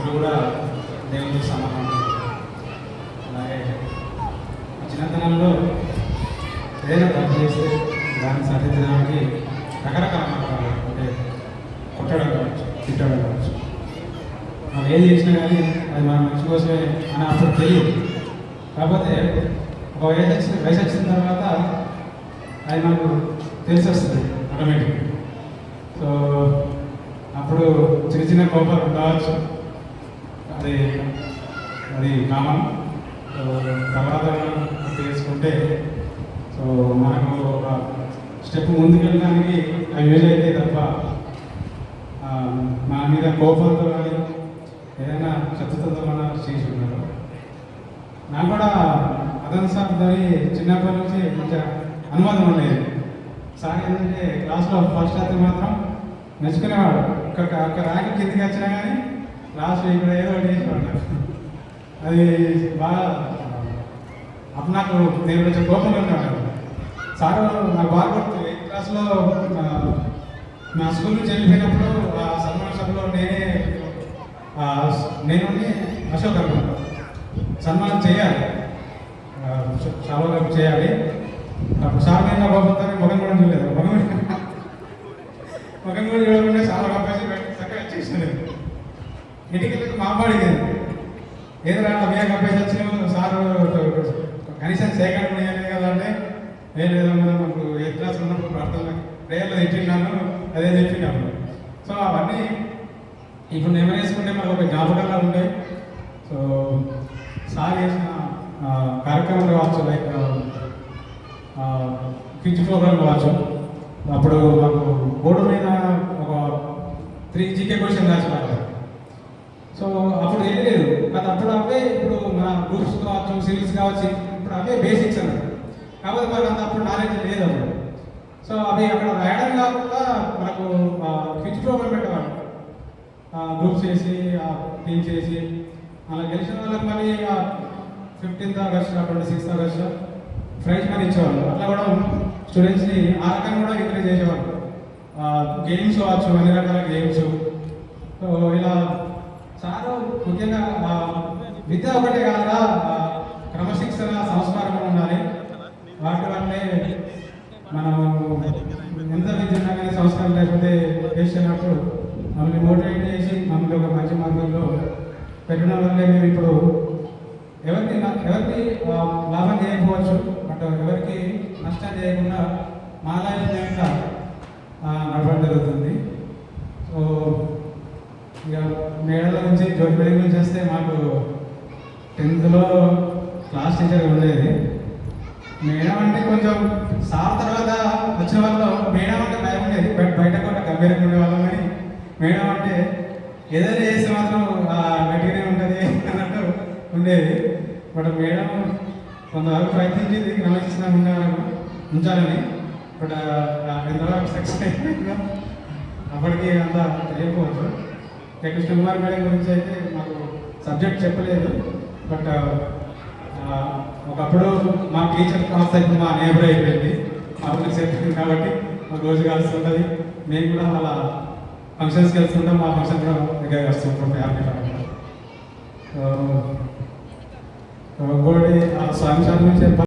వాళ్ళు కూడా దేవుడితో సమానం. అలాగే చిన్నతనంలో ఏదైనా తప్పు చేస్తే దాన్ని సరిదిద్దడానికి రకరకాల మార్గాలు, అంటే కొట్టడం కావచ్చు, తిట్టడం కావచ్చు, మనం ఏది చేసినా కానీ అది మన మంచి కోసమే అని అప్పుడు తెలియదు. కాకపోతే ఒక వయసు వచ్చిన తర్వాత అది మనకు తెలిసి వస్తుంది ఆటోమేటిక్. సో అప్పుడు చిన్న చిన్న కోపాలు కావచ్చు, అది అది కామన్. సో తర్వాత తెలుసుకుంటే సో మనకు ఒక స్టెప్ ముందుకు వెళ్ళడానికి అవి యూజ్ అయితే తప్ప మన మీద కోపంతో కానీ ఏదైనా శత్రుత్వంతో మన చేసి ఉన్నారు. నాకు కూడా అదన్ సార్ దాని చిన్నప్పటి నుంచి కొంచెం అనుమానం ఉండేది. సార్ ఏంటంటే క్లాస్లో ఫస్ట్ అయితే మాత్రం మెచ్చుకునేవాడు. అక్కడ ర్యాంక్ కిందికి వచ్చినా కానీ లాస్ట్ ఇక్కడ ఏదో ఒకటి చేసేవాడు. అది బాగా అప్పుడు నాకు నేను కొంచెం కోపంగా ఉన్నాడు. సార్ నాకు బాగా గుర్తు, 8th క్లాస్లో నా స్కూల్ నుంచి వెళ్ళిపోయినప్పుడు ఆ సన్మాన సభలో నేను అశోక్ అన్నమాట సన్మానం చేయాలి, చాలా చేయాలి. అప్పుడు సార్ నేను నా కోపంతో ముఖం కూడా చూడలేదు, ముఖం కూడా చూడకుండా చాలా గొప్ప చక్కగా చేసినాను. ఇంటికి వెళ్ళి మా అమ్మ అడిగింది, ఏదైనా అమ్మాయి గొప్పేసి వచ్చిన సారు కనీసం సేకరణ చేయాలి కదా అంటే ఏం లేదన్నా మాకు 8th క్లాస్ ఉన్నప్పుడు ప్రార్థన ప్రేయర్లో తిట్టినాను, అదే చెప్పినాను. సో అవన్నీ ఇప్పుడు నేను వేసుకుంటే మనకు ఒక జ్ఞాపకాలు ఉంటాయి. సో సార్ చేసిన కార్యక్రమాలు కావచ్చు, లైక్ క్విజ్ ప్రోగ్రామ్ కావచ్చు. అప్పుడు మాకు బోర్డు మీద ఒక 3 జీకే క్వశ్చన్ రాసినారు. సో అప్పుడు ఏం లేదు కదా, అప్పుడు అవే ఇప్పుడు మన గ్రూప్స్ కావచ్చు, సివిల్స్ కావచ్చు, ఇప్పుడు అవే బేసిక్స్ అన్నారు. కాకపోతే మనకు అంత అప్పుడు నాలెడ్జ్ లేదు అప్పుడు. సో అవి అక్కడ రాయడం కాకుండా మనకు క్విజ్ ప్రోగ్రామ్ పెట్టేవాళ్ళు, గ్రూప్స్ చేసి టీమ్ చేసి అలా గెలిచిన వాళ్ళకి మళ్ళీ 15th August 26th August prize money ఇచ్చేవాళ్ళు. అట్లా కూడా స్టూడెంట్స్ని ఆ రకంగా కూడా ఎంకరేజ్ చేసేవాళ్ళు. గేమ్స్ కావచ్చు, అన్ని రకాల గేమ్స్. సో ఇలా చాలా ముఖ్యంగా విద్య ఒకటే కాదా, క్రమశిక్షణ సంస్కారం ఉండాలి. వాటి వల్లే మనం ఎంత విద్య ఉన్నా కానీ సంస్కారం లేకపోతే చేసినప్పుడు మమ్మల్ని మోటివేట్ చేసి మమ్మల్ని ఒక మంచి మార్గంలో పెట్టడం వల్లే మేము ఇప్పుడు ఎవరికి లాభం చేయకపోవచ్చు, బట్ ఎవరికి నష్టం చేయకుండా మా లైఫ్ ఇంకా నడవడం జరుగుతుంది. సో ఇక మేడల నుంచి జ్యోతిపేట నుంచి వస్తే మాకు 10th క్లాస్ టీచర్ ఉండేది. మేడం అంటే కొంచెం సార్ తర్వాత వచ్చిన వాళ్ళు మేడం అంటే భయం ఉండేది, బట్ బయట కూడా గంభీరంగా ఉండేవాళ్ళం. కానీ మేడం అంటే ఏదైనా చేస్తే మాత్రం గట్టిగానే ఉంటుంది అన్నట్టు ఉండేది. బట్ మేడం కొంతవరకు ప్రయత్నించింది క్రమశిక్షణ ఉంచాలని, బట్ ఎంతవరకు సక్సెస్ అయిపోయిందో అప్పటికి అంతా తెలియకపోవచ్చు. కృష్ణకుమార్ మేడం గురించి అయితే మాకు సబ్జెక్ట్ చెప్పలేదు, బట్ ఒకప్పుడు మా టీచర్ క్లాస్ అయితే మా నేబర్ అయిపోయింది. అప్పుడు చెప్పింది కాబట్టి మాకు రోజు కలుస్తుంటుంది. మేము కూడా వాళ్ళ ఫంక్షన్స్కి వెళ్తుంటాం, మా ఫంక్షన్ కూడా దగ్గర వస్తుంటాం ఫ్యామిలీ పరంగా. ఇంకోటి స్వామి గురించి